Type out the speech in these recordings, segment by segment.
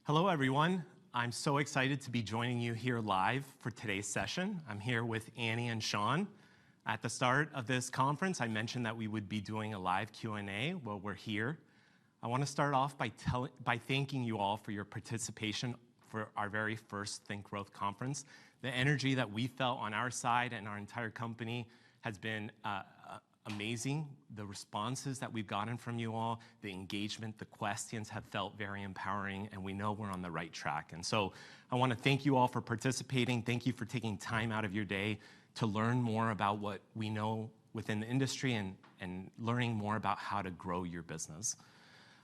Hello, everyone. I'm so excited to be joining you here live for today's session. I'm here with Annie and Sean. At the start of this conference, I mentioned that we would be doing a live Q&A. Well, we're here. I want to start off by thanking you all for your participation for our very first ThinkGrowth conference. The energy that we felt on our side and our entire company has been amazing. The responses that we've gotten from you all, the engagement, the questions have felt very empowering, and we know we're on the right track. And so I want to thank you all for participating. Thank you for taking time out of your day to learn more about what we know within the industry and learning more about how to grow your business.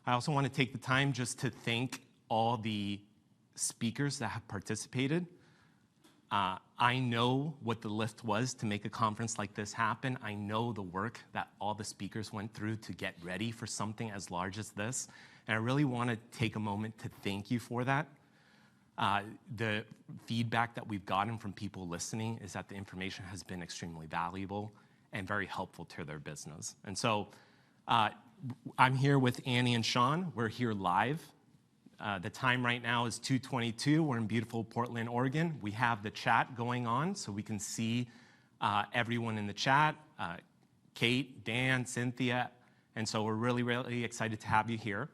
I also want to take the time just to thank all the speakers that have participated. I know what the lift was to make a conference like this happen. I know the work that all the speakers went through to get ready for something as large as this. And I really want to take a moment to thank you for that. The feedback that we've gotten from people listening is that the information has been extremely valuable and very helpful to their business. And so I'm here with Annie and Sean. We're here live. The time right now is 2:22. We're in beautiful Portland, Oregon. We have the chat going on so we can see everyone in the chat, Kate, Dan, Cynthia, and so we're really, really excited to have you here.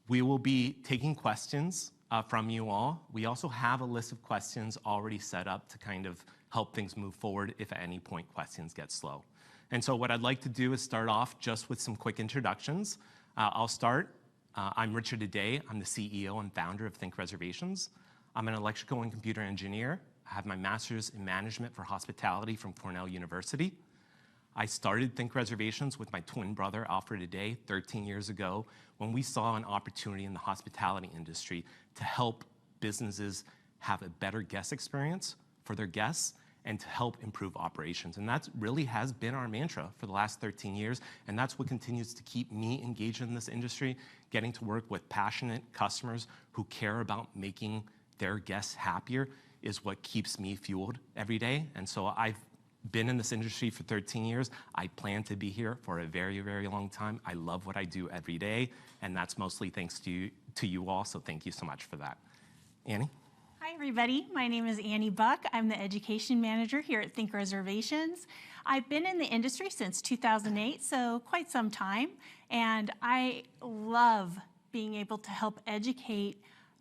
We will be taking questions from you all. We also have a list of questions already set up to kind of help things move forward if at any point questions get slow. And so what I'd like to do is start off just with some quick introductions. I'll start. I'm Richard Aday. I'm the CEO and founder of ThinkReservations. I'm an electrical and computer engineer. I have my master's in management for hospitality from Cornell University. I started ThinkReservations with my twin brother, Alfred Aday, 13 years ago when we saw an opportunity in the hospitality industry to help businesses have a better guest experience for their guests and to help improve operations. And that really has been our mantra for the last 13 years, and that's what continues to keep me engaged in this industry, getting to work with passionate customers who care about making their guests happier is what keeps me fueled every day. And so I've been in this industry for 13 years. I plan to be here for a very, very long time. I love what I do every day, and that's mostly thanks to you all, so thank you so much for that. Annie? Hi, everybody. My name is Annie Buck. I'm the education manager here at ThinkReservations. I've been in the industry since 2008, so quite some time, and I love being able to help educate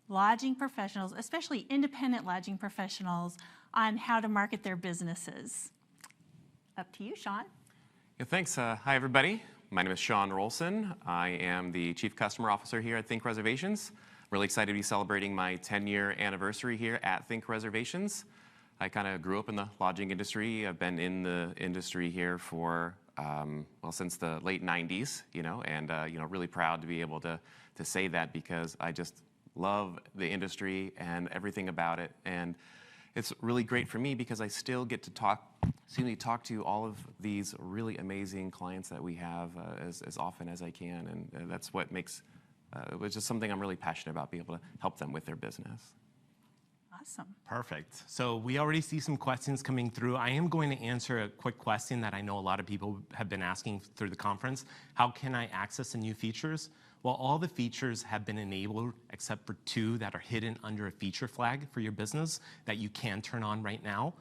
lodging professionals, especially independent lodging professionals, on how to market their businesses. Up to you, Sean. Yeah, thanks. Hi, everybody. My name is Sean Rolson. I am the Chief Customer Officer here at ThinkReservations. Really excited to be celebrating my 10-year anniversary here at ThinkReservations. I kind of grew up in the lodging industry. I've been in the industry here for, well, since the late 90s, and, really proud to be able to say that because I just love the industry and everything about it. And it's really great for me because I still get to talk to all of these really amazing clients that we have as often as I can. And that's what makes it was just something I'm really passionate about, being able to help them with their business. Awesome. Perfect. So we already see some questions coming through. I am going to answer a quick question that I know a lot of people have been asking through the conference. How can I access the new features? Well, all the features have been enabled except for 2 that are hidden under a feature flag for your business that you can turn on right now.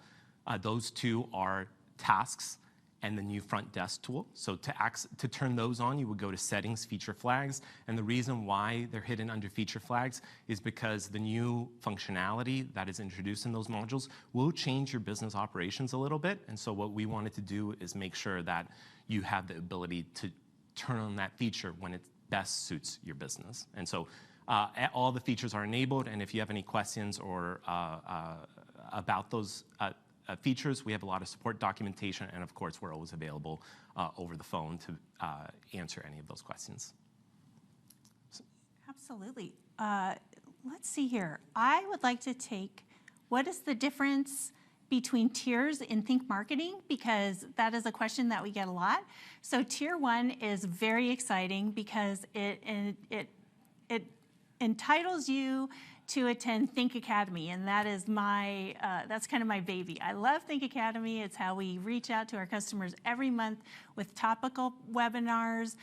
Those 2 are tasks and the new front desk tool. So to turn those on, you would go to settings, feature flags. And the reason why they're hidden under feature flags is because the new functionality that is introduced in those modules will change your business operations a little bit. And so what we wanted to do is make sure that you have the ability to turn on that feature when it best suits your business. And so all the features are enabled. And if you have any questions or about those features, we have a lot of support documentation, and of course, we're always available over the phone to answer any of those questions. Absolutely. Let's see here. I would like to take, what is the difference between tiers in Think Marketing? Because that is a question that we get a lot. So Tier 1 is very exciting because it entitles you to attend Think Academy, and that is that's kind of my baby. I love Think Academy. It's how we reach out to our customers every month with topical webinars.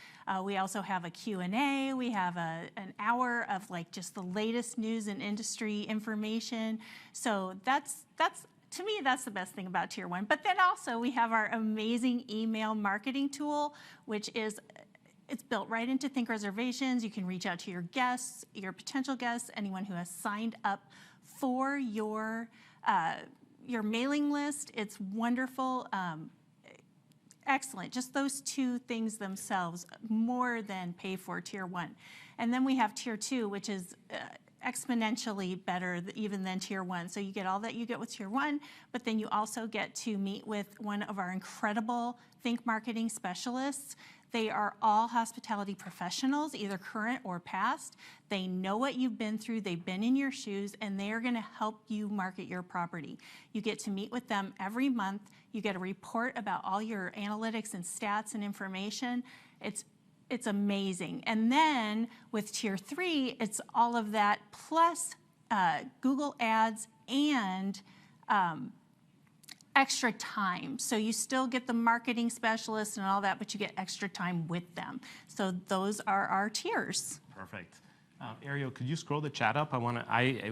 We also have a Q&A. We have an hour of like just the latest news and industry information. So that's to me, that's the best thing about Tier 1. But then also we have our amazing email marketing tool, which is it's built right into ThinkReservations. You can reach out to your guests, your potential guests, anyone who has signed up for your mailing list. It's wonderful, excellent. Just those two things themselves more than pay for Tier 1. And then we have Tier 2, which is exponentially better even than Tier 1. So you get all that you get with Tier 1, but then you also get to meet with one of our incredible Think marketing specialists. They are all hospitality professionals, either current or past. They know what you've been through, they've been in your shoes, and they are gonna help you market your property. You get to meet with them every month. You get a report about all your analytics and stats and information. It's amazing. And then with Tier 3, it's all of that plus Google Ads and extra time. So you still get the marketing specialists and all that, but you get extra time with them. So those are our tiers. Perfect. Ariel, could you scroll the chat up?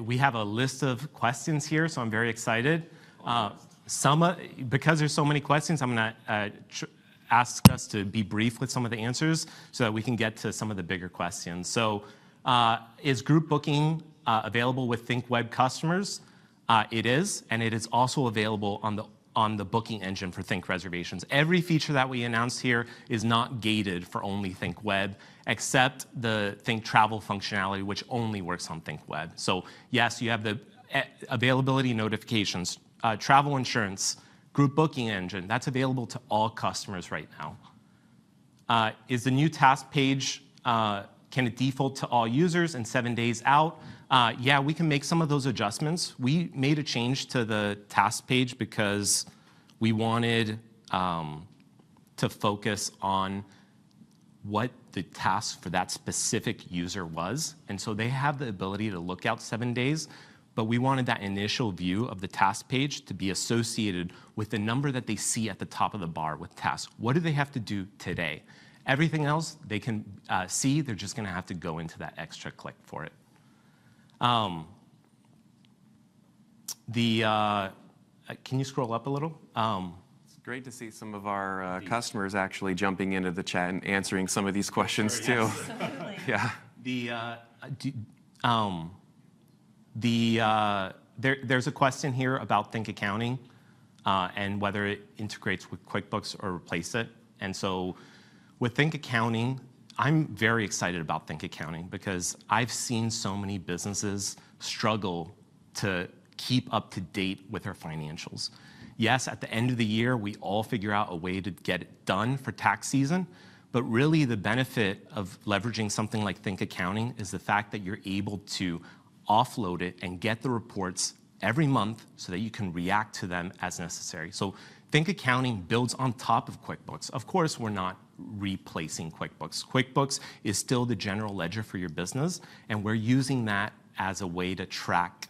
We have a list of questions here, so I'm very excited. Because there's so many questions, I'm gonna ask us to be brief with some of the answers so that we can get to some of the bigger questions. So is group booking available with Think Web customers? It is, and it is also available on the booking engine for Think Reservations. Every feature that we announced here is not gated for only Think Web, except the Think Travel functionality, which only works on Think Web. So yes, you have the availability notifications, travel insurance, group booking engine, that's available to all customers right now. Is the new task page, can it default to all users and 7 days out? Yeah, we can make some of those adjustments. We made a change to the task page because we wanted to focus on what the task for that specific user was. And so they have the ability to look out 7 days, but we wanted that initial view of the task page to be associated with the number that they see at the top of the bar with tasks. What do they have to do today? Everything else they can see, they're just gonna have to go into that extra click for it. Can you scroll up a little? It's great to see some of our customers actually jumping into the chat and answering some of these questions too. Absolutely. Yeah. There's a question here about Think Accounting and whether it integrates with QuickBooks or replace it. And so with Think Accounting, I'm very excited about Think Accounting because I've seen so many businesses struggle to keep up to date with their financials. Yes, at the end of the year, we all figure out a way to get it done for tax season, but really the benefit of leveraging something like Think Accounting is the fact that you're able to offload it and get the reports every month so that you can react to them as necessary. So Think Accounting builds on top of QuickBooks. Of course, we're not replacing QuickBooks. QuickBooks is still the general ledger for your business, and we're using that as a way to track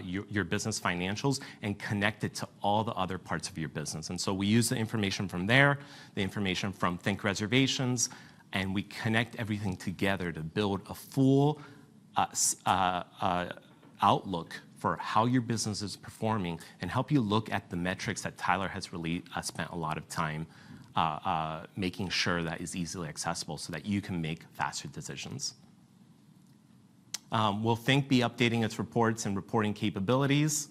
your business financials and connect it to all the other parts of your business. And so we use the information from there, the information from Think Reservations, and we connect everything together to build a full outlook for how your business is performing and help you look at the metrics that Tyler has really spent a lot of time making sure that is easily accessible so that you can make faster decisions. Will Think be updating its reports and reporting capabilities?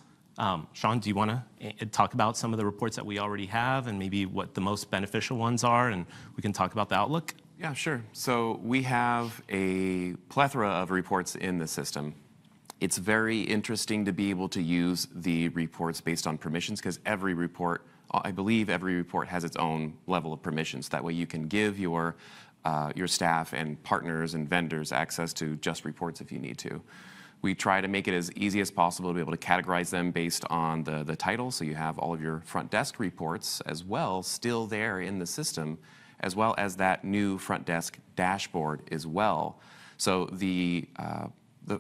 Sean, do you want to talk about some of the reports that we already have and maybe what the most beneficial ones are, and we can talk about the outlook? Yeah, sure. So we have a plethora of reports in the system. It's very interesting to be able to use the reports based on permissions because every report, I believe every report has its own level of permissions. That way you can give your staff and partners and vendors access to just reports if you need to. We try to make it as easy as possible to be able to categorize them based on the title, so you have all of your front desk reports as well still there in the system, as well as that new front desk dashboard as well. So the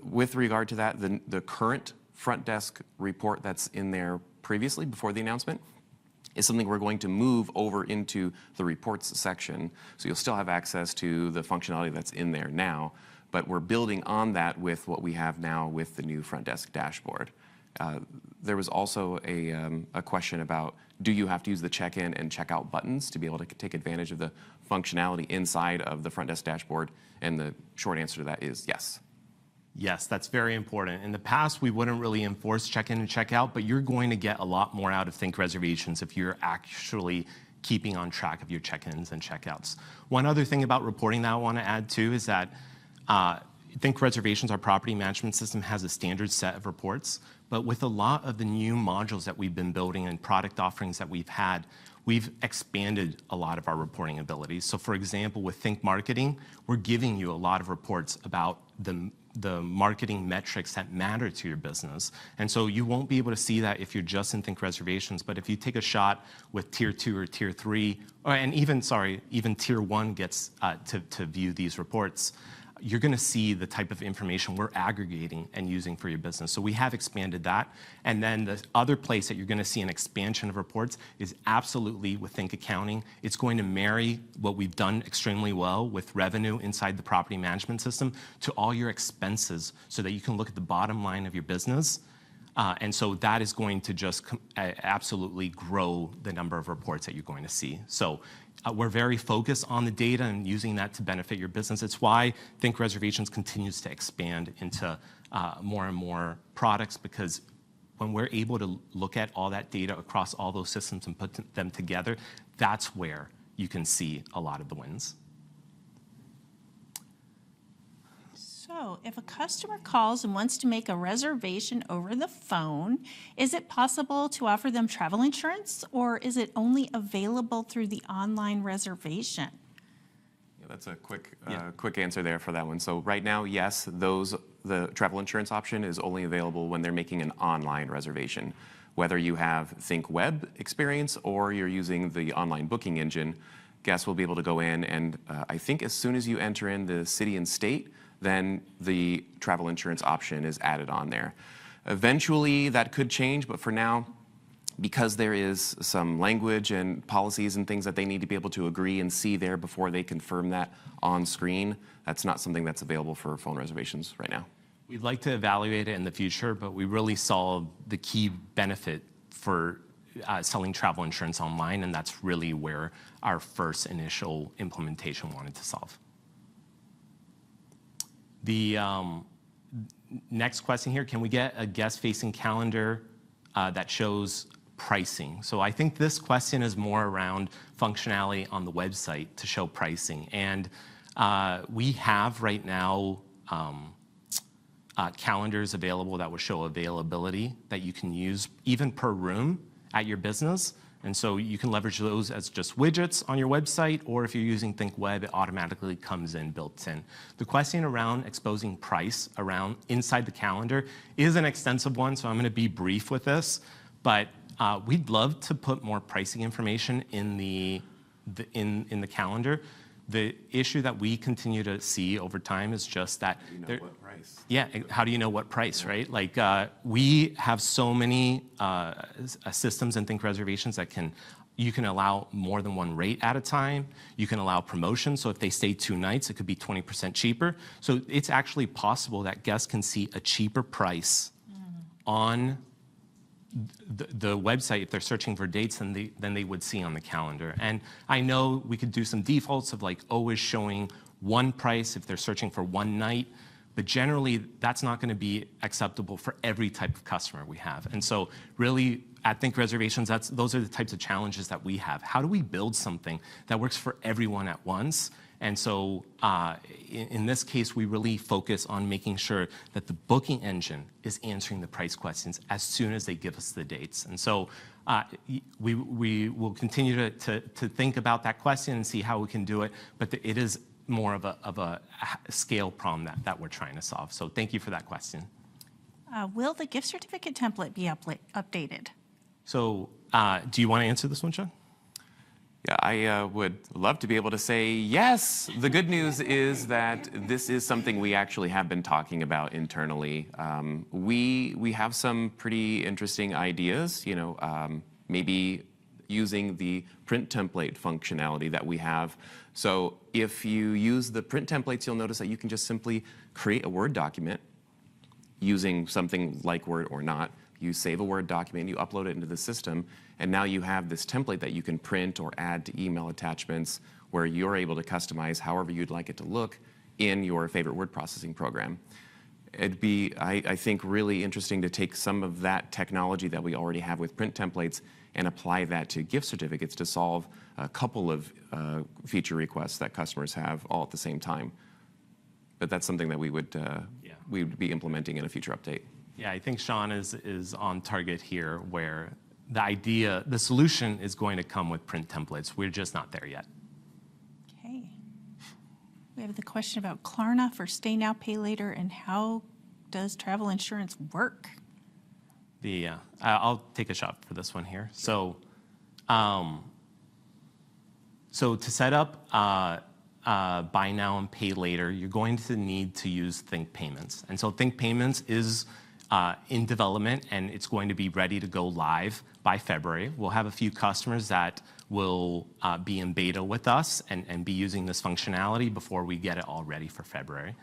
With regard to that, the current front desk report that's in there previously, before the announcement, is something we're going to move over into the reports section. So you'll still have access to the functionality that's in there now, but we're building on that with what we have now with the new front desk dashboard. There was also a question about, do you have to use the check-in and check-out buttons to be able to take advantage of the functionality inside of the front desk dashboard? And the short answer to that is yes. Yes, that's very important. In the past, we wouldn't really enforce check-in and check-out, but you're going to get a lot more out of ThinkReservations if you're actually keeping on track of your check-ins and check-outs. One other thing about reporting that I want to add too is that ThinkReservations, our property management system, has a standard set of reports, but with a lot of the new modules that we've been building and product offerings that we've had, we've expanded a lot of our reporting abilities. So for example, with Think Marketing, we're giving you a lot of reports about the marketing metrics that matter to your business. And so you won't be able to see that if you're just in ThinkReservations, but if you take a shot with Tier 2 or Tier 3, and even Tier 1 gets to view these reports, you're going to see the type of information we're aggregating and using for your business. So we have expanded that. And then the other place that you're going to see an expansion of reports is absolutely with Think Accounting. It's going to marry what we've done extremely well with revenue inside the property management system to all your expenses so that you can look at the bottom line of your business. And so that is going to just absolutely grow the number of reports that you're going to see. So we're very focused on the data and using that to benefit your business. It's why ThinkReservations continues to expand into more and more products, because when we're able to look at all that data across all those systems and put them together, that's where you can see a lot of the wins. So if a customer calls and wants to make a reservation over the phone, is it possible to offer them travel insurance, or is it only available through the online reservation? Yeah, that's a quick answer there for that one. So right now, yes, the travel insurance option is only available when they're making an online reservation. Whether you have Think Web experience or you're using the online booking engine, guests will be able to go in and I think as soon as you enter in the city and state, then the travel insurance option is added on there. Eventually, that could change, but for now, because there is some language and policies and things that they need to be able to agree and see there before they confirm that on screen, that's not something that's available for phone reservations right now. We'd like to evaluate it in the future, but we really saw the key benefit for selling travel insurance online, and that's really where our first initial implementation wanted to solve. The next question here, can we get a guest-facing calendar that shows pricing? So I think this question is more around functionality on the website to show pricing. And we have right now calendars available that will show availability that you can use even per room at your business. And so you can leverage those as just widgets on your website, or if you're using Think Web, it automatically comes in built in. The question around exposing price around inside the calendar is an extensive one, so I'm going to be brief with this. But we'd love to put more pricing information in the calendar. The issue that we continue to see over time is just that. You know what price? Yeah, how do you know what price, right? Like we have so many systems and ThinkReservations that you can allow more than one rate at a time. You can allow promotions, so if they stay 2 nights, it could be 20% cheaper. So it's actually possible that guests can see a cheaper price on the website if they're searching for dates than they would see on the calendar. And I know we could do some defaults of like always showing one price if they're searching for 1 night, but generally that's not going to be acceptable for every type of customer we have. And so really at ThinkReservations, those are the types of challenges that we have. How do we build something that works for everyone at once? And so in this case, we really focus on making sure that the booking engine is answering the price questions as soon as they give us the dates. And so we will continue to think about that question and see how we can do it, but it is more of a scale problem that we're trying to solve. So thank you for that question. Will the gift certificate template be updated? So do you want to answer this one, Sean? Yeah, I would love to be able to say yes. The good news is that this is something we actually have been talking about internally. We have some pretty interesting ideas, maybe using the print template functionality that we have. So if you use the print templates, you'll notice that you can just simply create a Word document using something like Word or not. You save a Word document, you upload it into the system, and now you have this template that you can print or add to email attachments where you're able to customize however you'd like it to look in your favorite word processing program. It'd be, I think, really interesting to take some of that technology that we already have with print templates and apply that to gift certificates to solve a couple of feature requests that customers have all at the same time. But that's something that we would be implementing in a future update. Yeah, I think Sean is on target here, where the solution is going to come with print templates. We're just not there yet. Okay. We have the question about Klarna for Stay Now, Pay Later, and how does travel insurance work? I'll take a shot for this one here. So to set up buy now and pay later, you're going to need to use Think Payments. And so Think Payments is in development, and it's going to be ready to go live by February. We'll have a few customers that will be in beta with us and be using this functionality before we get it all ready for February.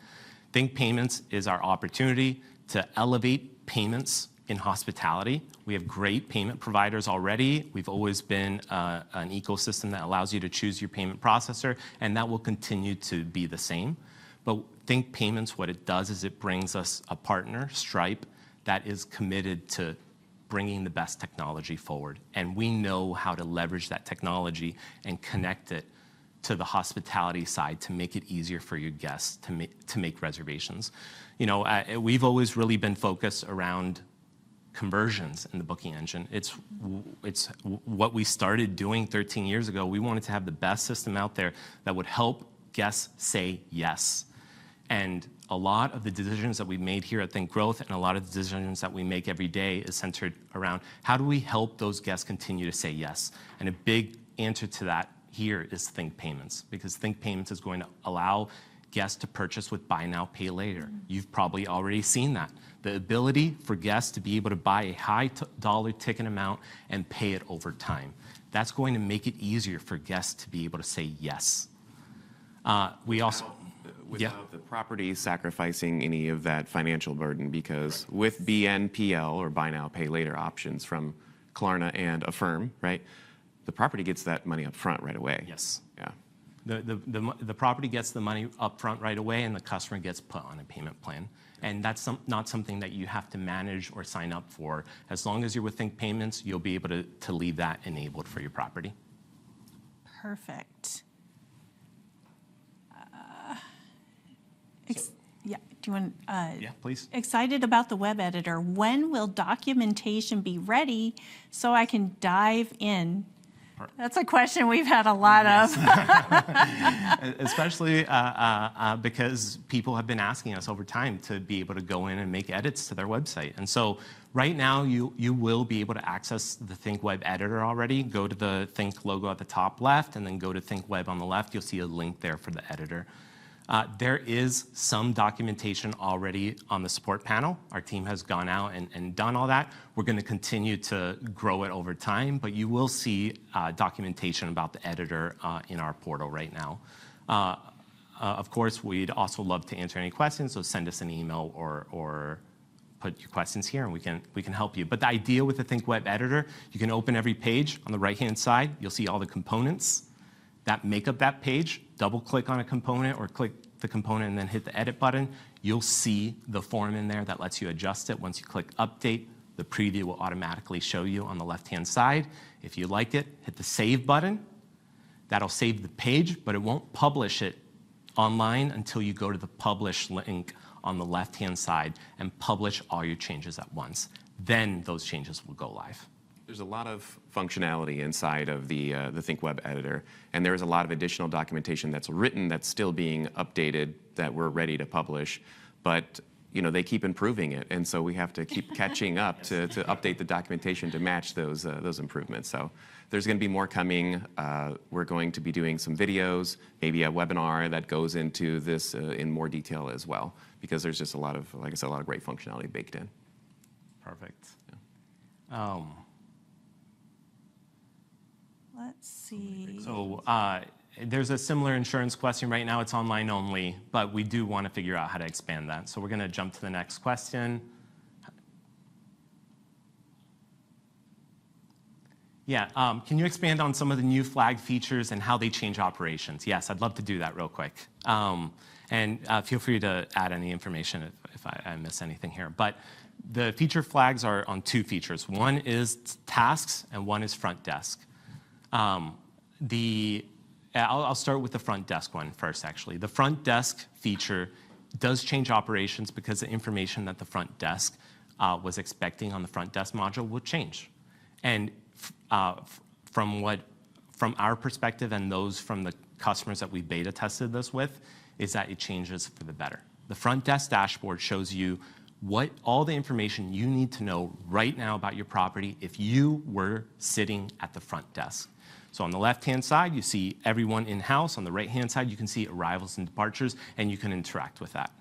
Think Payments is our opportunity to elevate payments in hospitality. We have great payment providers already. We've always been an ecosystem that allows you to choose your payment processor, and that will continue to be the same. But Think Payments, what it does is it brings us a partner, Stripe, that is committed to bringing the best technology forward. And we know how to leverage that technology and connect it to the hospitality side to make it easier for your guests to make reservations. We've always really been focused around conversions in the booking engine. It's what we started doing 13 years ago. We wanted to have the best system out there that would help guests say yes. And a lot of the decisions that we made here at ThinkGrowth and a lot of the decisions that we make every day is centered around how do we help those guests continue to say yes? And a big answer to that here is Think Payments, because Think Payments is going to allow guests to purchase with buy now, pay later. You've probably already seen that. The ability for guests to be able to buy a high dollar ticket amount and pay it over time. That's going to make it easier for guests to be able to say yes. We also... Without the property sacrificing any of that financial burden, because with BNPL or buy now, pay later options from Klarna and Affirm, right, the property gets that money up front right away. Yes. Yeah. The property gets the money up front right away, and the customer gets put on a payment plan. And that's not something that you have to manage or sign up for. As long as you're with Think Payments, you'll be able to leave that enabled for your property. Perfect. Yeah, do you want? Yeah, please. Excited about the web editor. When will documentation be ready so I can dive in? That's a question we've had a lot of. Especially because people have been asking us over time to be able to go in and make edits to their website. And so right now you will be able to access the Think Web editor already. Go to the Think logo at the top left and then go to Think Web on the left. You'll see a link there for the editor. There is some documentation already on the support panel. Our team has gone out and done all that. We're going to continue to grow it over time, but you will see documentation about the editor in our portal right now. Of course, we'd also love to answer any questions, so send us an email or put your questions here and we can help you. But the idea with the Think Web editor, you can open every page. On the right-hand side, you'll see all the components that make up that page. Double click on a component or click the component and then hit the edit button. You'll see the form in there that lets you adjust it. Once you click update, the preview will automatically show you on the left-hand side. If you like it, hit the save button. That'll save the page, but it won't publish it online until you go to the publish link on the left-hand side and publish all your changes at once. Then those changes will go live. There's a lot of functionality inside of the Think Web editor, and there's a lot of additional documentation that's written that's still being updated that we're ready to publish. But they keep improving it, and so we have to keep catching up to update the documentation to match those improvements. So there's going to be more coming. We're going to be doing some videos, maybe a webinar that goes into this in more detail as well, because there's just a lot of, like I said, a lot of great functionality baked in. Perfect. Let's see. So there's a similar insurance question right now. It's online only, but we do want to figure out how to expand that. So we're going to jump to the next question. Yeah, can you expand on some of the new flag features and how they change operations? Yes, I'd love to do that real quick. And feel free to add any information if I miss anything here. But the feature flags are on two features. One is tasks and one is front desk. I'll start with the front desk one first, actually. The front desk feature does change operations because the information that the front desk was expecting on the front desk module will change. And from our perspective and those from the customers that we beta tested this with, is that it changes for the better. The front desk dashboard shows you what all the information you need to know right now about your property if you were sitting at the front desk. So on the left-hand side, you see everyone in-house. On the right-hand side, you can see arrivals and departures, and you can interact with that.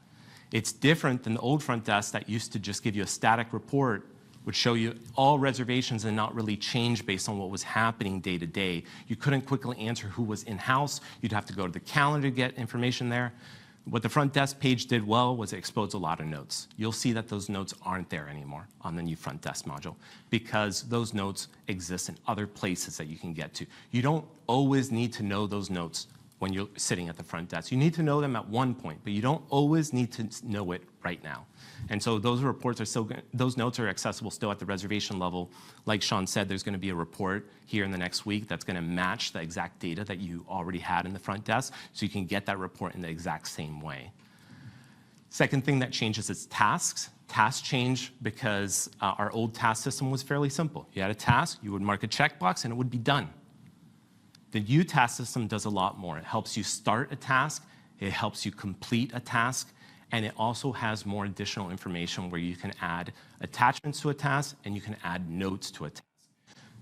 It's different than the old front desk that used to just give you a static report, which show you all reservations and not really change based on what was happening day to day. You couldn't quickly answer who was in-house. You'd have to go to the calendar to get information there. What the front desk page did well was it exposed a lot of notes. You'll see that those notes aren't there anymore on the new front desk module because those notes exist in other places that you can get to. You don't always need to know those notes when you're sitting at the front desk. You need to know them at one point, but you don't always need to know it right now. And so those reports are still, those notes are accessible still at the reservation level. Like Sean said, there's going to be a report here in the next week that's going to match the exact data that you already had in the front desk, so you can get that report in the exact same way. Second thing that changes is tasks. Tasks change because our old task system was fairly simple. You had a task, you would mark a checkbox, and it would be done. The new task system does a lot more. It helps you start a task, it helps you complete a task, and it also has more additional information where you can add attachments to a task and you can add notes to a task.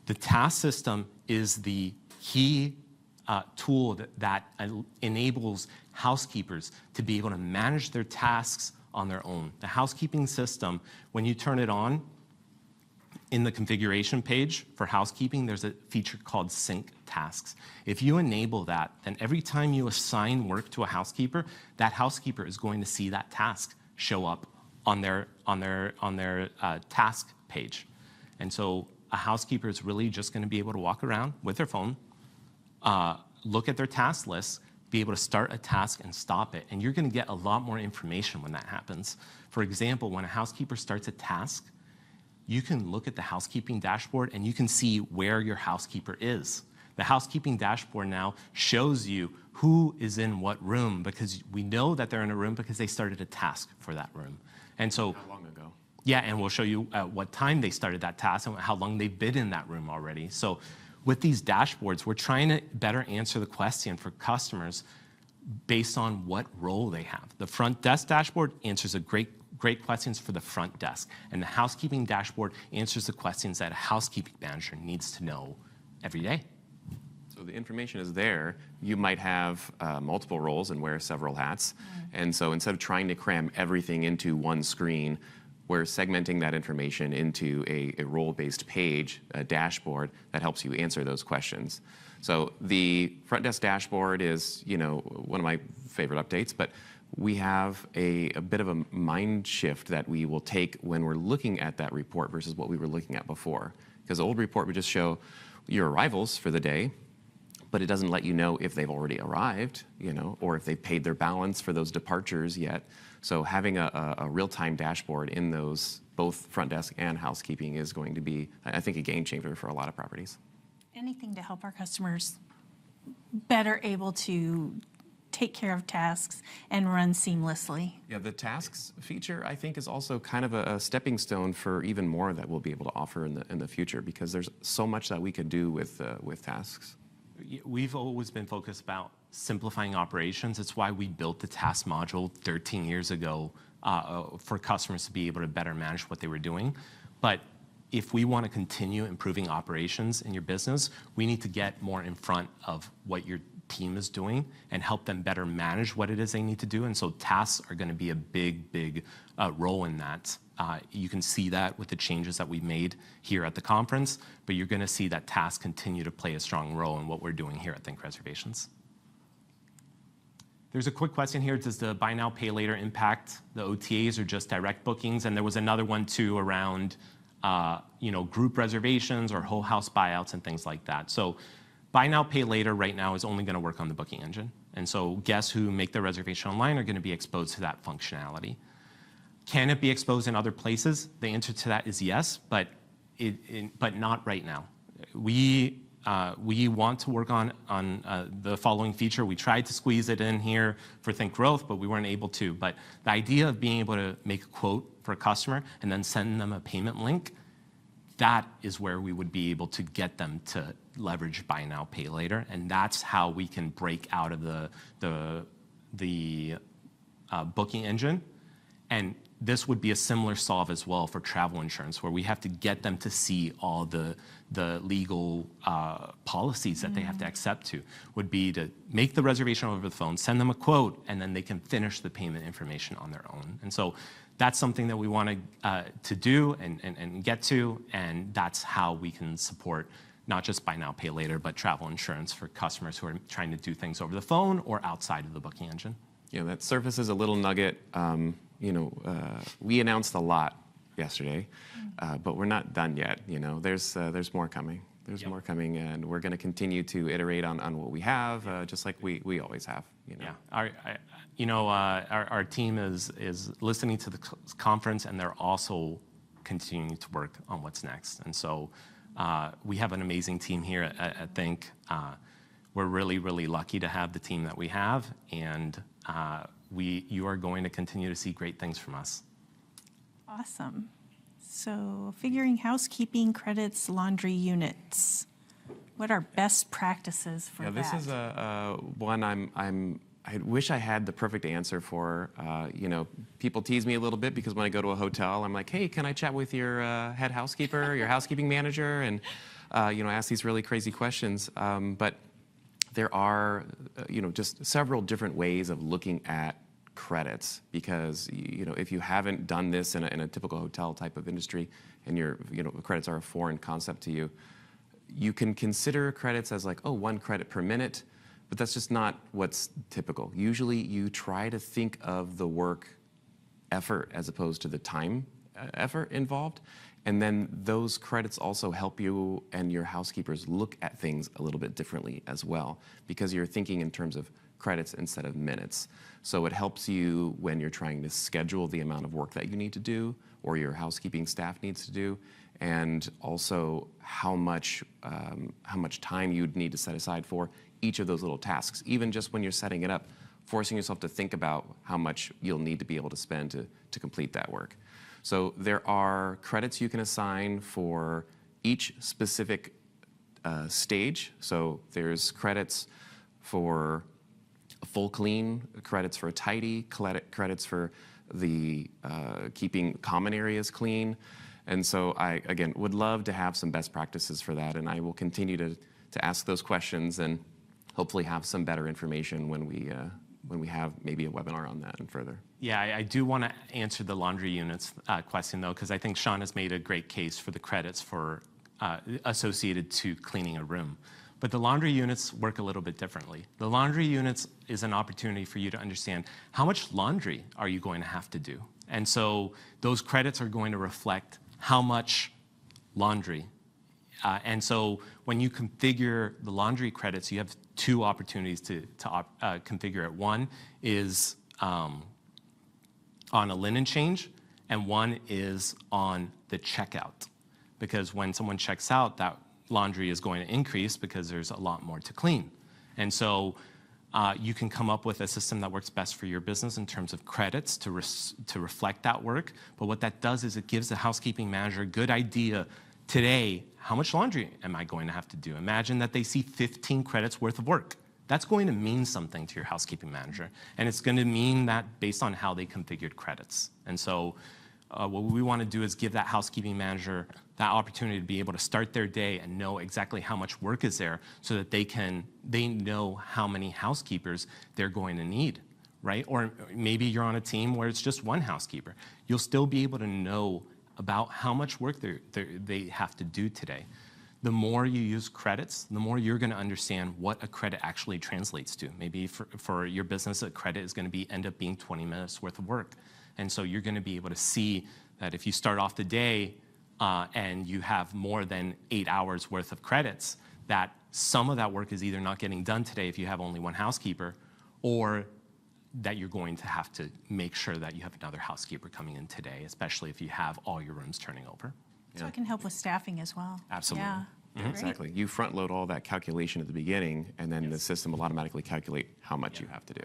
The task system is the key tool that enables housekeepers to be able to manage their tasks on their own. The housekeeping system, when you turn it on, in the configuration page for housekeeping, there's a feature called sync tasks. If you enable that, then every time you assign work to a housekeeper, that housekeeper is going to see that task show up on their task page. And so a housekeeper is really just going to be able to walk around with their phone, look at their task list, be able to start a task and stop it. And you're going to get a lot more information when that happens. For example, when a housekeeper starts a task, you can look at the housekeeping dashboard and you can see where your housekeeper is. The housekeeping dashboard now shows you who is in what room, because we know that they're in a room because they started a task for that room. And so, how long ago? Yeah, and we'll show you at what time they started that task and how long they've been in that room already. So with these dashboards, we're trying to better answer the question for customers based on what role they have. The front desk dashboard answers a great questions for the front desk, and the housekeeping dashboard answers the questions that a housekeeping manager needs to know every day. So the information is there. You might have multiple roles and wear several hats. And so instead of trying to cram everything into one screen, we're segmenting that information into a role-based page, a dashboard that helps you answer those questions. So the front desk dashboard is, one of my favorite updates, but we have a bit of a mind shift that we will take when we're looking at that report versus what we were looking at before. Because the old report would just show your arrivals for the day, but it doesn't let you know if they've already arrived, or if they've paid their balance for those departures yet. So having a real-time dashboard in those, both front desk and housekeeping, is going to be, I think, a game changer for a lot of properties. Anything to help our customers better able to take care of tasks and run seamlessly. Yeah, the tasks feature, I think, is also kind of a stepping stone for even more that we'll be able to offer in the future, because there's so much that we could do with tasks. We've always been focused about simplifying operations. It's why we built the task module 13 years ago for customers to be able to better manage what they were doing. But if we want to continue improving operations in your business, we need to get more in front of what your team is doing and help them better manage what it is they need to do. And so tasks are going to be a big role in that. You can see that with the changes that we've made here at the conference, but you're going to see that tasks continue to play a strong role in what we're doing here at ThinkReservations. There's a quick question here. Does the buy now, pay later impact the OTAs or just direct bookings? And there was another one too around group reservations or whole house buyouts and things like that. So buy now, pay later right now is only going to work on the booking engine. And so guests who make their reservation online are going to be exposed to that functionality. Can it be exposed in other places? The answer to that is yes, but not right now. We want to work on the following feature. We tried to squeeze it in here for ThinkGrowth, but we weren't able to. But the idea of being able to make a quote for a customer and then send them a payment link, that is where we would be able to get them to leverage buy now, pay later. And that's how we can break out of the booking engine. And this would be a similar solve as well for travel insurance, where we have to get them to see all the legal policies that they have to accept to, would be to make the reservation over the phone, send them a quote, and then they can finish the payment information on their own. And so that's something that we want to do and get to, and that's how we can support not just buy now, pay later, but travel insurance for customers who are trying to do things over the phone or outside of the booking engine. Yeah, that surfaces a little nugget. We announced a lot yesterday, but we're not done yet. There's more coming. There's more coming, and we're going to continue to iterate on what we have, just like we always have. Yeah, our team is listening to the conference, and they're also continuing to work on what's next. And so we have an amazing team here at Think. We're really lucky to have the team that we have, and you are going to continue to see great things from us. Awesome. So figuring housekeeping credits, laundry units. What are best practices for that? Yeah, this is one I wish I had the perfect answer for. People tease me a little bit because when I go to a hotel, I'm like, hey, can I chat with your head housekeeper, your housekeeping manager? And, ask these really crazy questions. But there are, just several different ways of looking at credits, because if you haven't done this in a typical hotel type of industry, and credits are a foreign concept to you, you can consider credits as like, oh, 1 credit per minute, but that's just not what's typical. Usually, you try to think of the work effort as opposed to the time effort involved. And then those credits also help you and your housekeepers look at things a little bit differently as well, because you're thinking in terms of credits instead of minutes. So it helps you when you're trying to schedule the amount of work that you need to do or your housekeeping staff needs to do, and also how much time you'd need to set aside for each of those little tasks. Even just when you're setting it up, forcing yourself to think about how much you'll need to be able to spend to complete that work. So there are credits you can assign for each specific stage. So there's credits for a full clean, credits for a tidy, credits for the keeping common areas clean. And so I, again, would love to have some best practices for that, and I will continue to ask those questions and hopefully have some better information when we have maybe a webinar on that and further. Yeah, I do want to answer the laundry units question, though, because I think Sean has made a great case for the credits for associated to cleaning a room. But the laundry units work a little bit differently. The laundry units is an opportunity for you to understand how much laundry are you going to have to do. And so those credits are going to reflect how much laundry. And so when you configure the laundry credits, you have 2 opportunities to configure it. One is on a linen change, and one is on the checkout. Because when someone checks out, that laundry is going to increase because there's a lot more to clean. And so you can come up with a system that works best for your business in terms of credits to reflect that work. But what that does is it gives the housekeeping manager a good idea today, how much laundry am I going to have to do? Imagine that they see 15 credits worth of work that's going to mean something to your housekeeping manager. And it's going to mean that based on how they configured credits. And so what we want to do is give that housekeeping manager that opportunity to be able to start their day and know exactly how much work is there so that they know how many housekeepers they're going to need, right? Or maybe you're on a team where it's just one housekeeper. You'll still be able to know about how much work they have to do today. The more you use credits, the more you're going to understand what a credit actually translates to. Maybe for your business, a credit is going to end up being 20 minutes worth of work. And so you're going to be able to see that if you start off the day and you have more than 8 hours worth of credits, that some of that work is either not getting done today if you have only one housekeeper, or that you're going to have to make sure that you have another housekeeper coming in today, especially if you have all your rooms turning over. So it can help with staffing as well. Absolutely. Yeah. Exactly. You front load all that calculation at the beginning, and then the system will automatically calculate how much you have to do.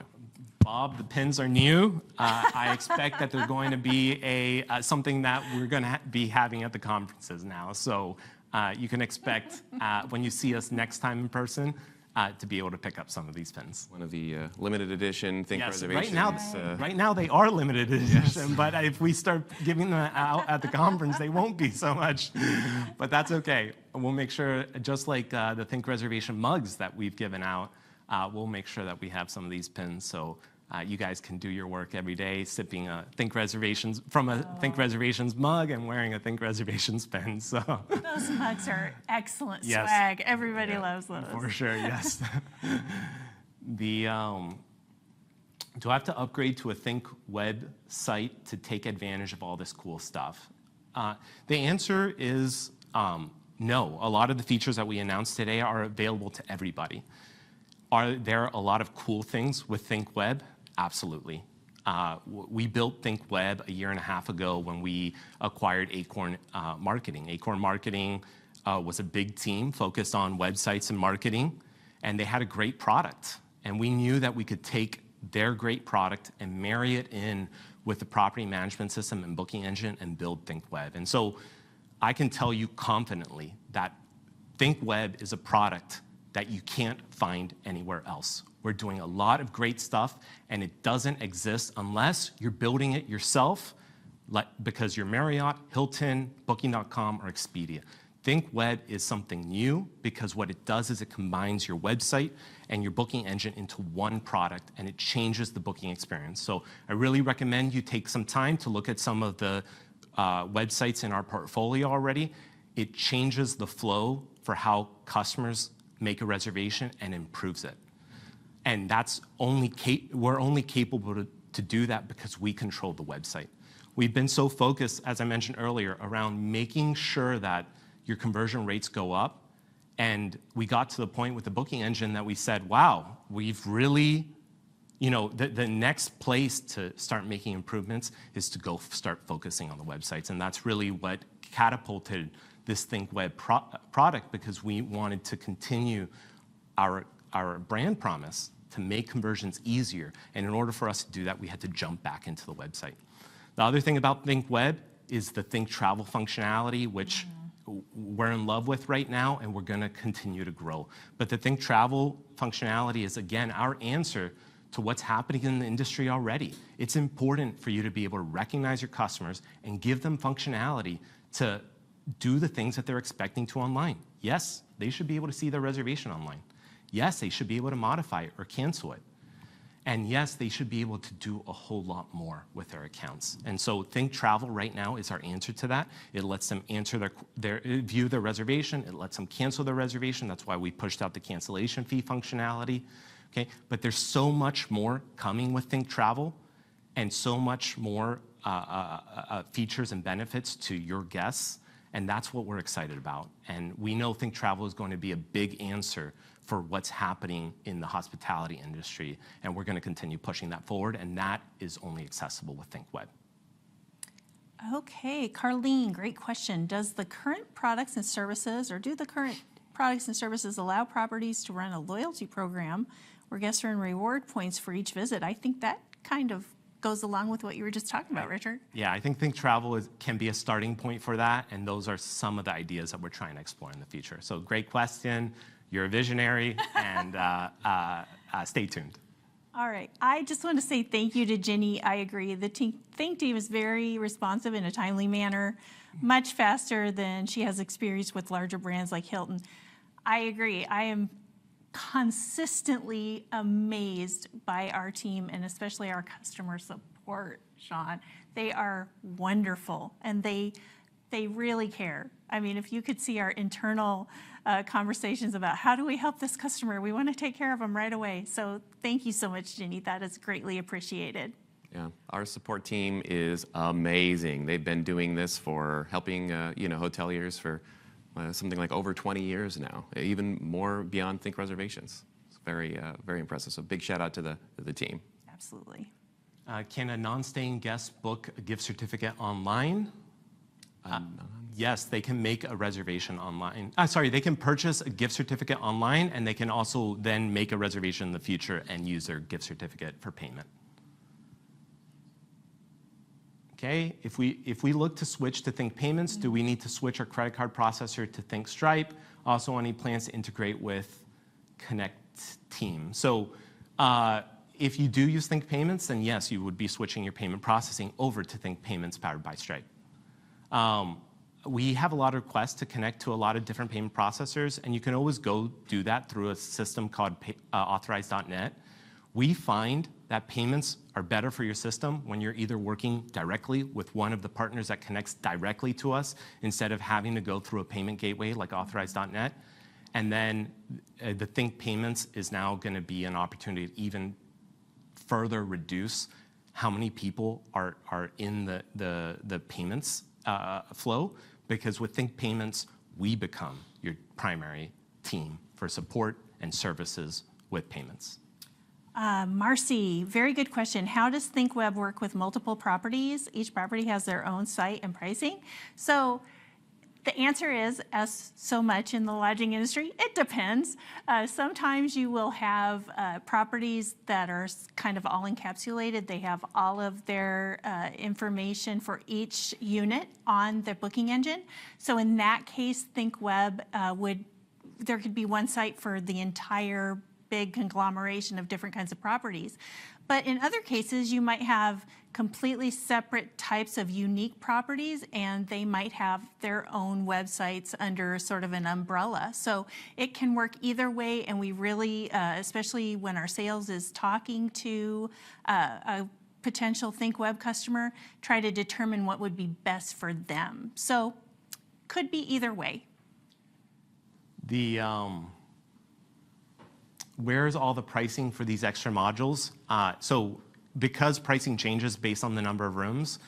Bob, the pins are new. I expect that they're going to be something that we're going to be having at the conferences now. So you can expect when you see us next time in person to be able to pick up some of these pins. One of the limited edition ThinkReservations. Right now they are limited edition, but if we start giving them out at the conference, they won't be so much. But that's okay. We'll make sure, just like the ThinkReservation mugs that we've given out, we'll make sure that we have some of these pins so you guys can do your work every day, sipping a ThinkReservations mug and wearing a ThinkReservations pin. So those mugs are excellent swag. Everybody loves those. For sure, yes. Do I have to upgrade to a Think web site to take advantage of all this cool stuff? The answer is no. A lot of the features that we announced today are available to everybody. Are there a lot of cool things with Think web? Absolutely. We built Think web a year and a half ago when we acquired Acorn Marketing. Acorn Marketing was a big team focused on websites and marketing, and they had a great product. And we knew that we could take their great product and marry it in with the property management system and booking engine and build Think web. And so I can tell you confidently that Think web is a product that you can't find anywhere else. We're doing a lot of great stuff, and it doesn't exist unless you're building it yourself, because you're Marriott, Hilton, Booking.com, or Expedia. Think web is something new because what it does is it combines your website and your booking engine into one product, and it changes the booking experience. So I really recommend you take some time to look at some of the websites in our portfolio already. It changes the flow for how customers make a reservation and improves it. And we're only capable to do that because we control the website. We've been so focused, as I mentioned earlier, around making sure that your conversion rates go up. And we got to the point with the booking engine that we said, wow, we've really, the next place to start making improvements is to go start focusing on the websites. And that's really what catapulted this Think web product, because we wanted to continue our brand promise to make conversions easier. And in order for us to do that, we had to jump back into the website. The other thing about Think web is the Think travel functionality, which we're in love with right now, and we're going to continue to grow. But the Think travel functionality is, again, our answer to what's happening in the industry already. It's important for you to be able to recognize your customers and give them functionality to do the things that they're expecting to online. Yes, they should be able to see their reservation online. Yes, they should be able to modify it or cancel it. And yes, they should be able to do a whole lot more with their accounts. And so Think Travel right now is our answer to that. It lets them view their reservation. It lets them cancel their reservation. That's why we pushed out the cancellation fee functionality. Okay? But there's so much more coming with Think Travel, and so much more features and benefits to your guests. And that's what we're excited about. And we know Think Travel is going to be a big answer for what's happening in the hospitality industry. And we're going to continue pushing that forward. And that is only accessible with Think web. Okay, Carlene, great question. Does the current products and services, or do the current products and services allow properties to run a loyalty program where guests earn reward points for each visit? I think that kind of goes along with what you were just talking about, Richard. Yeah, I think Travel can be a starting point for that, and those are some of the ideas that we're trying to explore in the future. So great question. You're a visionary, and stay tuned. All right. I just want to say thank you to Jenny. I agree. The Think team is very responsive in a timely manner, much faster than she has experience with larger brands like Hilton. I agree. I am consistently amazed by our team and especially our customer support, Sean. They are wonderful, and they really care. I mean, if you could see our internal conversations about how do we help this customer, we want to take care of them right away. So thank you so much, Jenny. That is greatly appreciated. Yeah, our support team is amazing. They've been doing this for helping hoteliers for something like over 20 years now, even more beyond ThinkReservations. It's very impressive. So big shout out to the team. Absolutely. Can a non-staying guest book a gift certificate online? Yes, they can make a reservation online. They can purchase a gift certificate online, and they can also then make a reservation in the future and use their gift certificate for payment. Okay, if we look to switch to Think Payments, do we need to switch our credit card processor to Think Stripe? Also, any plans to integrate with Connect Team? So if you do use Think Payments, then yes, you would be switching your payment processing over to Think Payments powered by Stripe. We have a lot of requests to connect to a lot of different payment processors, and you can always go do that through a system called authorize.net. We find that payments are better for your system when you're either working directly with one of the partners that connects directly to us instead of having to go through a payment gateway like authorize.net. And then the Think Payments is now going to be an opportunity to even further reduce how many people are in the payments flow, because with Think Payments, we become your primary team for support and services with payments. Marcy, very good question. How does ThinkWeb work with multiple properties? Each property has their own site and pricing. So the answer is, as so much in the lodging industry, it depends. Sometimes you will have properties that are kind of all encapsulated. They have all of their information for each unit on the booking engine. So in that case, ThinkWeb there could be one site for the entire big conglomeration of different kinds of properties. But in other cases, you might have completely separate types of unique properties, and they might have their own websites under sort of an umbrella. So it can work either way, and we really, especially when our sales is talking to a potential ThinkWeb customer, try to determine what would be best for them. So could be either way. Where's all the pricing for these extra modules? So because pricing changes based on the number of rooms,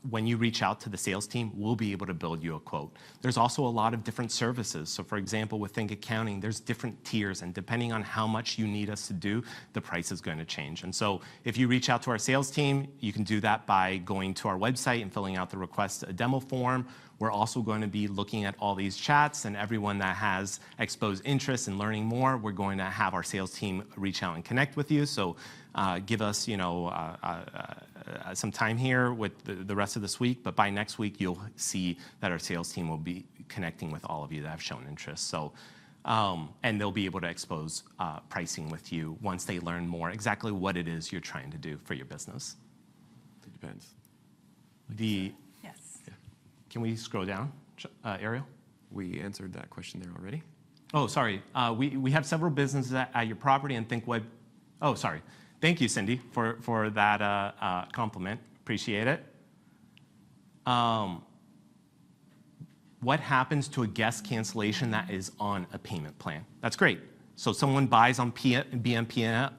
when you reach out to the sales team, we'll be able to build you a quote. There's also a lot of different services. So for example, with Think Accounting, there's different tiers, and depending on how much you need us to do, the price is going to change. And so if you reach out to our sales team, you can do that by going to our website and filling out the request a demo form. We're also going to be looking at all these chats, and everyone that has exposed interest in learning more, we're going to have our sales team reach out and connect with you. So give us, some time here with the rest of this week, but by next week, you'll see that our sales team will be connecting with all of you that have shown interest. So, and they'll be able to expose pricing with you once they learn more exactly what it is you're trying to do for your business. It depends. Yes. Can we scroll down, Ariel? We answered that question there already. Oh, sorry. We have several businesses at your property and ThinkWeb. Oh, sorry. Thank you, Cindy, for that compliment. Appreciate it. What happens to a guest cancellation that is on a payment plan? That's great. So someone buys on BNPL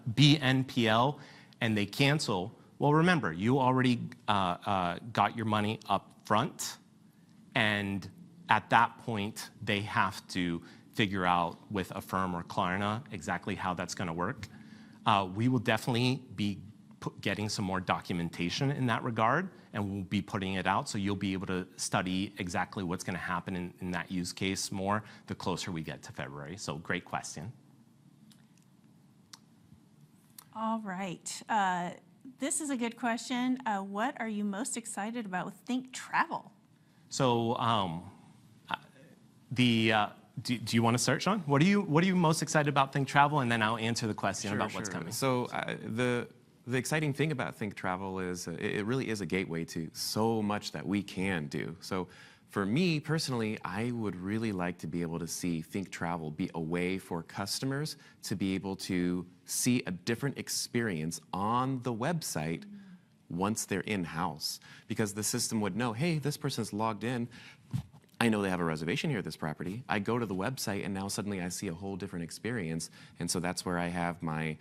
and they cancel. Well, remember, you already got your money up front, and at that point, they have to figure out with Affirm or Klarna exactly how that's going to work. We will definitely be getting some more documentation in that regard, and we'll be putting it out, so you'll be able to study exactly what's going to happen in that use case more the closer we get to February. So great question. All right. This is a good question. What are you most excited about with Think Travel? So the Do you want to start, Sean? What are you most excited about Think Travel, and then I'll answer the question about what's coming. So the exciting thing about Think Travel is it really is a gateway to so much that we can do. So for me personally, I would really like to be able to see Think Travel be a way for customers to be able to see a different experience on the website once they're in-house. Because the system would know, hey, this person's logged in. I know they have a reservation here at this property. I go to the website, and now suddenly I see a whole different experience. And so that's where I have my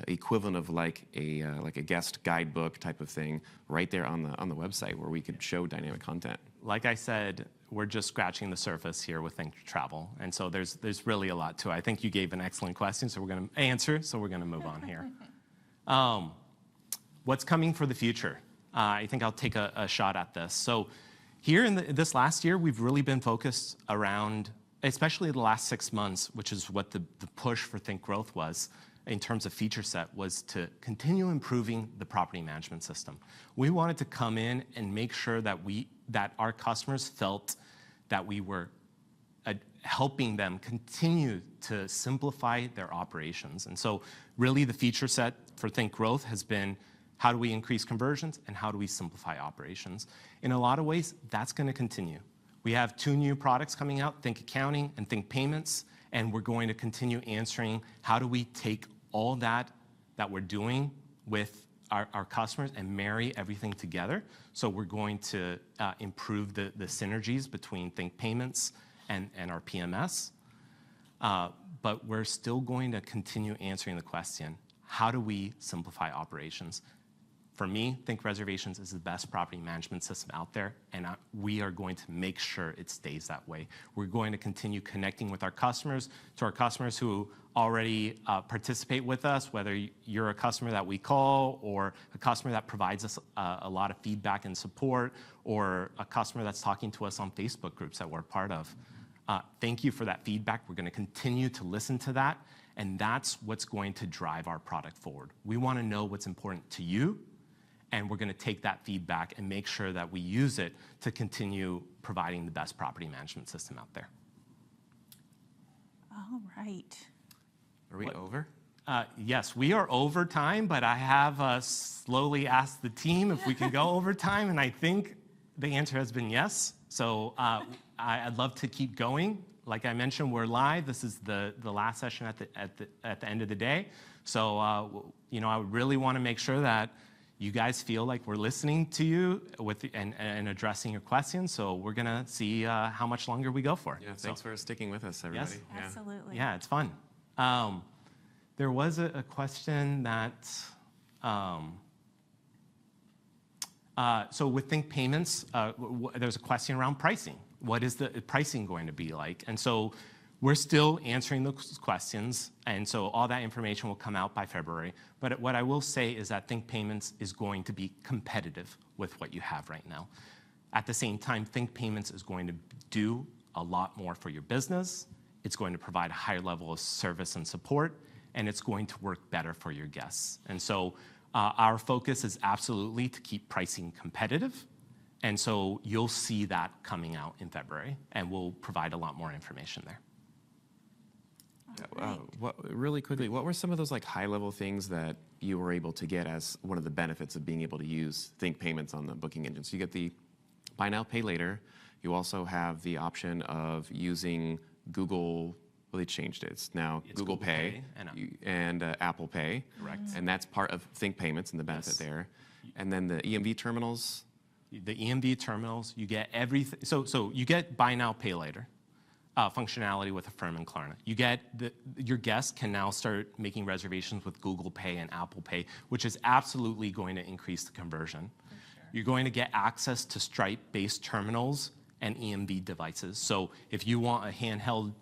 equivalent of like a guest guidebook type of thing right there on the website where we could show dynamic content. Like I said, we're just scratching the surface here with Think Travel, and so there's really a lot to it. I think you gave an excellent question, so we're going to answer. So we're going to move on here. What's coming for the future? I think I'll take a shot at this. So here in this last year, we've really been focused around, especially the last 6 months, which is what the push for ThinkGrowth was in terms of feature set, was to continue improving the property management system. We wanted to come in and make sure that our customers felt that we were helping them continue to simplify their operations. And so really the feature set for ThinkGrowth has been, how do we increase conversions and how do we simplify operations? In a lot of ways, that's going to continue. We have 2 new products coming out, Think Accounting and Think Payments, and we're going to continue answering how do we take all that we're doing with our customers and marry everything together. So we're going to improve the synergies between Think Payments and our PMS. But we're still going to continue answering the question, how do we simplify operations? For me, ThinkReservations is the best property management system out there, and we are going to make sure it stays that way. We're going to continue connecting with our customers, to our customers who already participate with us, whether you're a customer that we call or a customer that provides us a lot of feedback and support, or a customer that's talking to us on Facebook groups that we're part of. Thank you for that feedback. We're going to continue to listen to that, and that's what's going to drive our product forward. We want to know what's important to you, and we're going to take that feedback and make sure that we use it to continue providing the best property management system out there. All right. Are we over? Yes, we are over time, but I have slowly asked the team if we can go over time, and I think the answer has been yes. So I'd love to keep going. Like I mentioned, we're live. This is the last session at the end of the day. So I would really want to make sure that you guys feel like we're listening to you and addressing your questions. So we're going to see how much longer we go for. Yeah, thanks for sticking with us, everybody. Yes, absolutely. Yeah, it's fun. There was a question that, so with Think Payments, there's a question around pricing. What is the pricing going to be like? And so we're still answering those questions, and so all that information will come out by February. But what I will say is that Think Payments is going to be competitive with what you have right now. At the same time, Think Payments is going to do a lot more for your business. It's going to provide a higher level of service and support, and it's going to work better for your guests. And so our focus is absolutely to keep pricing competitive. And so you'll see that coming out in February, and we'll provide a lot more information there. Really quickly, what were some of those high-level things that you were able to get as one of the benefits of being able to use Think Payments on the booking engine? So you get the buy now, pay later. You also have the option of using Google. Well, they changed it. It's now Google Pay and Apple Pay. Correct. And that's part of Think Payments and the benefit there. And then the EMV terminals. The EMV terminals, you get everything. So you get buy now, pay later functionality with Affirm and Klarna. You get your guests can now start making reservations with Google Pay and Apple Pay, which is absolutely going to increase the conversion. Sure. You're going to get access to Stripe-based terminals and EMV devices. So if you want a handheld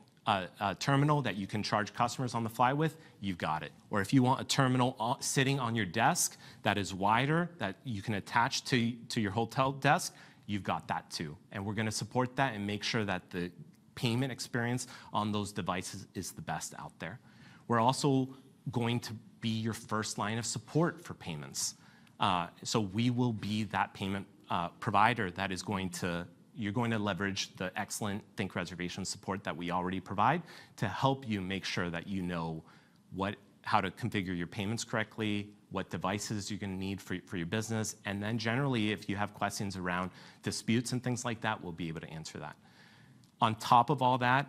terminal that you can charge customers on the fly with, you've got it. Or if you want a terminal sitting on your desk that is wider, that you can attach to your hotel desk, you've got that too. And we're going to support that and make sure that the payment experience on those devices is the best out there. We're also going to be your first line of support for payments. So we will be that payment provider that is going to you're going to leverage the excellent ThinkReservations support that we already provide to help you make sure that you know how to configure your payments correctly, what devices you're going to need for your business, and then generally, if you have questions around disputes and things like that, we'll be able to answer that. On top of all that,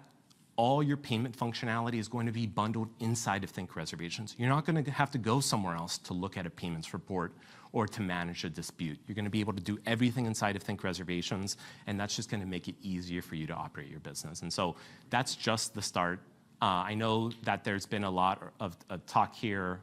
all your payment functionality is going to be bundled inside of ThinkReservations. You're not going to have to go somewhere else to look at a payments report or to manage a dispute. You're going to be able to do everything inside of ThinkReservations, and that's just going to make it easier for you to operate your business. And so that's just the start. I know that there's been a lot of talk here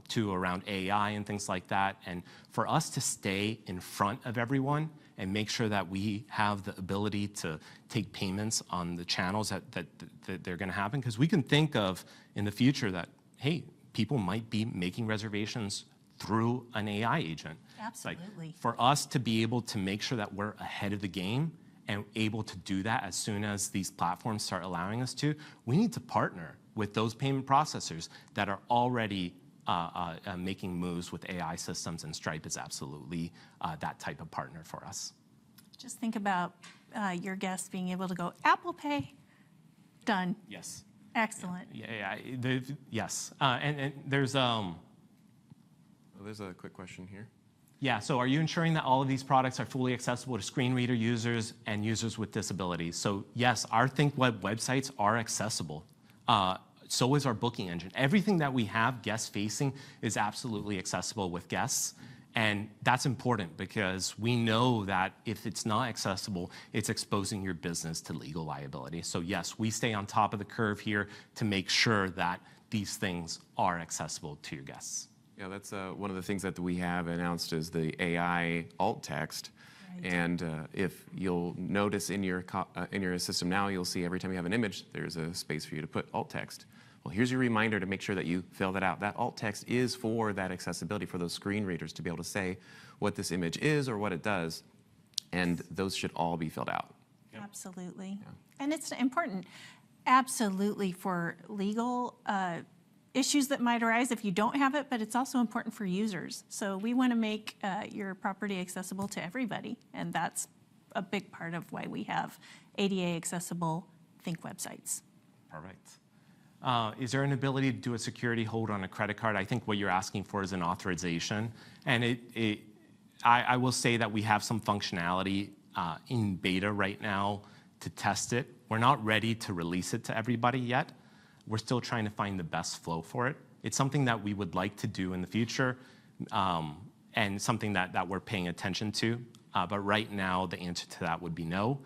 too around AI and things like that. And for us to stay in front of everyone and make sure that we have the ability to take payments on the channels that they're going to happen, because we can think of in the future that, hey, people might be making reservations through an AI agent. Absolutely. Like, for us to be able to make sure that we're ahead of the game and able to do that as soon as these platforms start allowing us to, we need to partner with those payment processors that are already making moves with AI systems, and Stripe is absolutely that type of partner for us. Just think about your guests being able to go, Apple Pay, done. Yes. Excellent. Yes. And there's There's a quick question here. Yeah, so are you ensuring that all of these products are fully accessible to screen reader users and users with disabilities? So yes, our ThinkWeb websites are accessible. So is our booking engine. Everything that we have guest-facing is absolutely accessible with guests. And that's important because we know that if it's not accessible, it's exposing your business to legal liability. So yes, we stay on top of the curve here to make sure that these things are accessible to your guests. Yeah, that's one of the things that we have announced is the AI alt text. Right. And if you'll notice in your system now, you'll see every time you have an image, there's a space for you to put alt text. Well, here's your reminder to make sure that you fill that out. That alt text is for that accessibility, for those screen readers to be able to say what this image is or what it does. And those should all be filled out. Yep. Absolutely. Yeah. And it's important, absolutely, for legal issues that might arise if you don't have it, but it's also important for users. So we want to make your property accessible to everybody, and that's a big part of why we have ADA accessible Think websites. Perfect. Is there an ability to do a security hold on a credit card? I think what you're asking for is an authorization. And I will say that we have some functionality in beta right now to test it. We're not ready to release it to everybody yet. We're still trying to find the best flow for it. It's something that we would like to do in the future, and something that we're paying attention to. But right now, the answer to that would be no.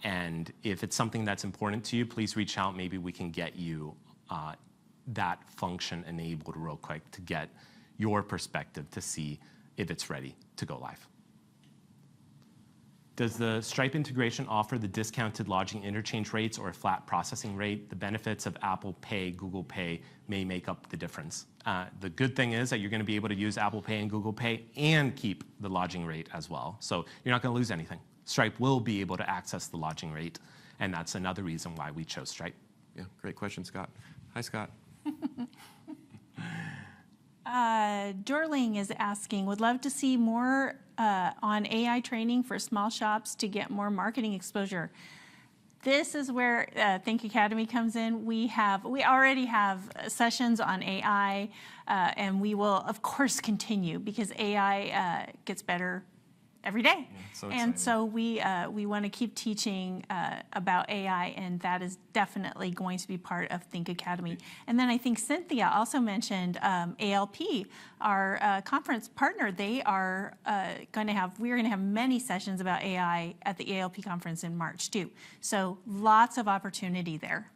And if it's something that's important to you, please reach out. Maybe we can get you that function enabled real quick to get your perspective to see if it's ready to go live. Does the Stripe integration offer the discounted lodging interchange rates or a flat processing rate? The benefits of Apple Pay, Google Pay may make up the difference. The good thing is that you're going to be able to use Apple Pay and Google Pay and keep the lodging rate as well. So you're not going to lose anything. Stripe will be able to access the lodging rate, and that's another reason why we chose Stripe. Yeah, great question, Scott. Hi, Scott. Dorling is asking, would love to see more on AI training for small shops to get more marketing exposure. This is where Think Academy comes in. We already have sessions on AI, and we will, of course, continue because AI gets better every day. Yeah, and so we want to keep teaching about AI, and that is definitely going to be part of Think Academy. And then I think Cynthia also mentioned ALP, our conference partner. They are we're going to have many sessions about AI at the ALP conference in March too. So lots of opportunity there.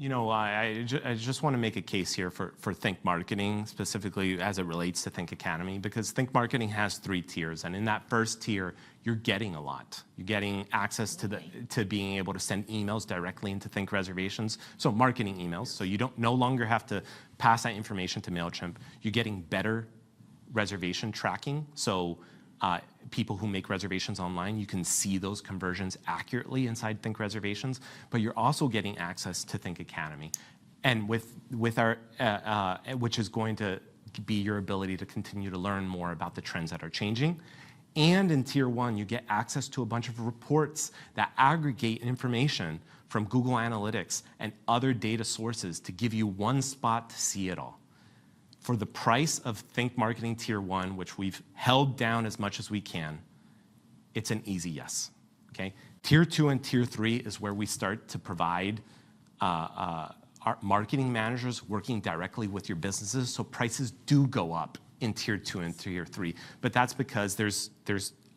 You know, I just want to make a case here for Think Marketing, specifically as it relates to Think Academy, because Think Marketing has 3 tiers, and in that first tier, you're getting a lot. You're getting access to being able to send emails directly into ThinkReservations, so marketing emails, so you no longer have to pass that information to MailChimp. You're getting better reservation tracking, so people who make reservations online, you can see those conversions accurately inside ThinkReservations, but you're also getting access to Think Academy. And with our, which is going to be your ability to continue to learn more about the trends that are changing. And in Tier 1, you get access to a bunch of reports that aggregate information from Google Analytics and other data sources to give you one spot to see it all. For the price of Think Marketing Tier 1, which we've held down as much as we can, it's an easy yes, okay? Tier 2 and Tier 3 is where we start to provide our marketing managers working directly with your businesses, so prices do go up in Tier 2 and Tier 3, but that's because there's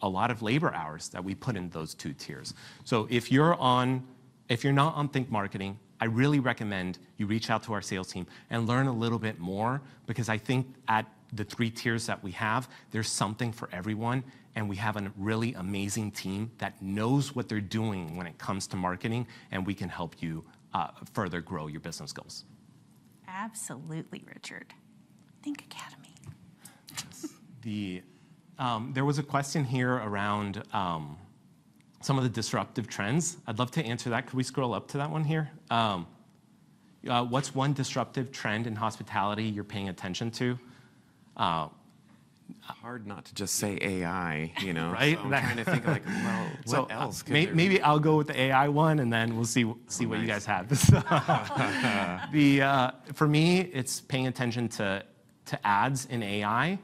a lot of labor hours that we put in those two tiers. So if you're not on Think Marketing, I really recommend you reach out to our sales team and learn a little bit more, because I think at the 3 tiers that we have, there's something for everyone, and we have a really amazing team that knows what they're doing when it comes to marketing, and we can help you further grow your business goals. Absolutely, Richard. Think Academy. There was a question here around some of the disruptive trends. I'd love to answer that. Could we scroll up to that one here? What's one disruptive trend in hospitality you're paying attention to? Hard not to just say AI, you know? Right? So I'm trying to think like, well, what else could there maybe I'll go with the AI one, and then we'll see what you guys have. For me, it's paying attention to ads in AI,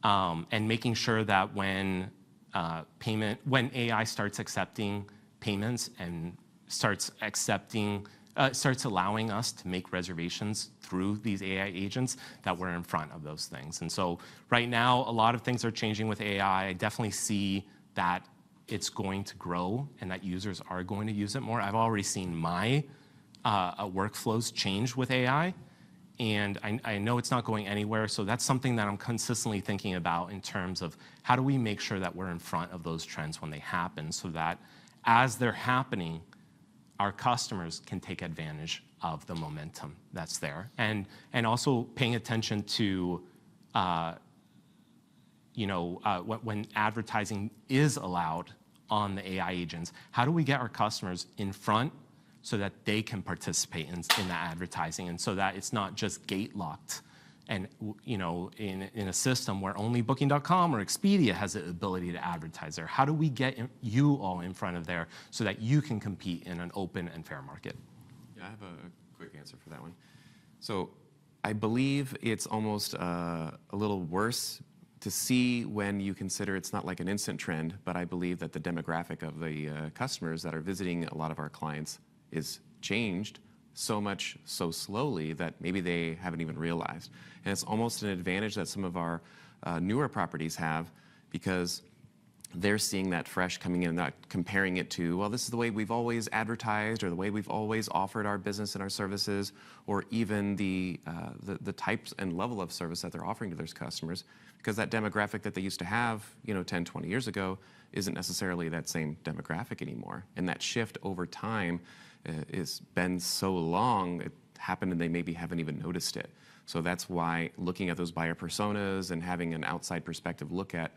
and making sure that when AI starts accepting payments and starts allowing us to make reservations through these AI agents, that we're in front of those things. And so right now, a lot of things are changing with AI. I definitely see that it's going to grow and that users are going to use it more. I've already seen my workflows change with AI, and I know it's not going anywhere, so that's something that I'm consistently thinking about in terms of how do we make sure that we're in front of those trends when they happen, so that as they're happening, our customers can take advantage of the momentum that's there. And also paying attention to when advertising is allowed on the AI agents, how do we get our customers in front so that they can participate in that advertising, and so that it's not just gate locked and in a system where only Booking.com or Expedia has the ability to advertise there. How do we get you all in front of there so that you can compete in an open and fair market? Yeah, I have a quick answer for that one. So I believe it's almost a little worse to see when you consider it's not like an instant trend, but I believe that the demographic of the customers that are visiting a lot of our clients is changed so much so slowly that maybe they haven't even realized. And it's almost an advantage that some of our newer properties have, because they're seeing that fresh coming in and not comparing it to, well, this is the way we've always advertised or the way we've always offered our business and our services, or even the types and level of service that they're offering to their customers, because that demographic that they used to have 10, 20 years ago isn't necessarily that same demographic anymore. And that shift over time has been so long, it happened and they maybe haven't even noticed it. So that's why looking at those buyer personas and having an outside perspective look at,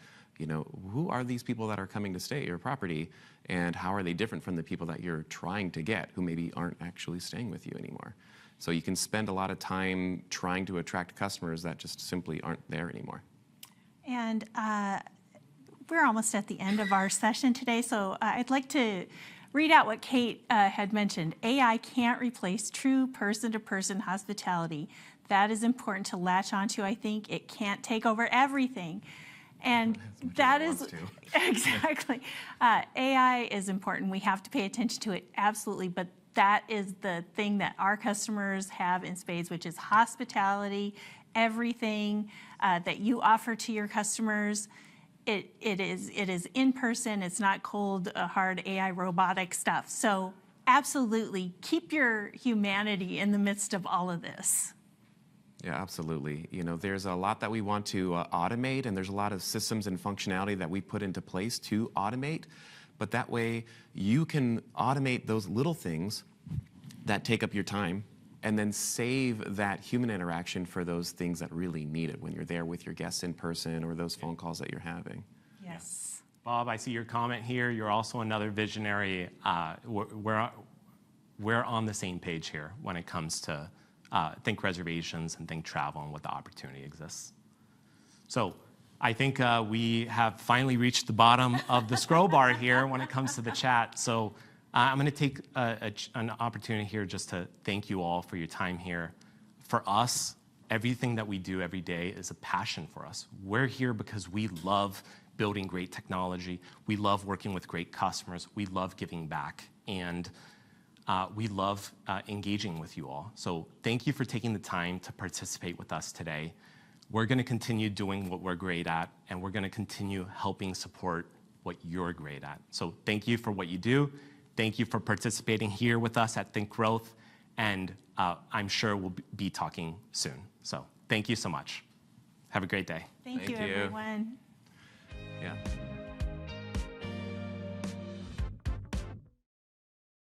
who are these people that are coming to stay at your property, and how are they different from the people that you're trying to get who maybe aren't actually staying with you anymore. So you can spend a lot of time trying to attract customers that just simply aren't there anymore. And we're almost at the end of our session today, so I'd like to read out what Kate had mentioned. AI can't replace true person-to-person hospitality. That is important to latch onto, I think. It can't take over everything. And that is exactly. AI is important. We have to pay attention to it, absolutely. But that is the thing that our customers have in spades, which is hospitality. Everything that you offer to your customers, it is in person. It's not cold, hard AI robotic stuff. So absolutely, keep your humanity in the midst of all of this. Yeah, absolutely. There's a lot that we want to automate, and there's a lot of systems and functionality that we put into place to automate. But that way, you can automate those little things that take up your time, and then save that human interaction for those things that really need it when you're there with your guests in person, or those phone calls that you're having. Yes. Bob, I see your comment here. You're also another visionary. We're on the same page here when it comes to Think Reservations and Think Travel and what the opportunity exists. So I think we have finally reached the bottom of the scroll bar here when it comes to the chat. So I'm going to take an opportunity here just to thank you all for your time here. For us, everything that we do every day is a passion for us. We're here because we love building great technology. We love working with great customers. We love giving back. And we love engaging with you all. So thank you for taking the time to participate with us today. We're going to continue doing what we're great at, and we're going to continue helping support what you're great at. So thank you for what you do. Thank you for participating here with us at ThinkGrowth, and I'm sure we'll be talking soon. So thank you so much. Have a great day. Thank you, Thank you. everyone. Yeah.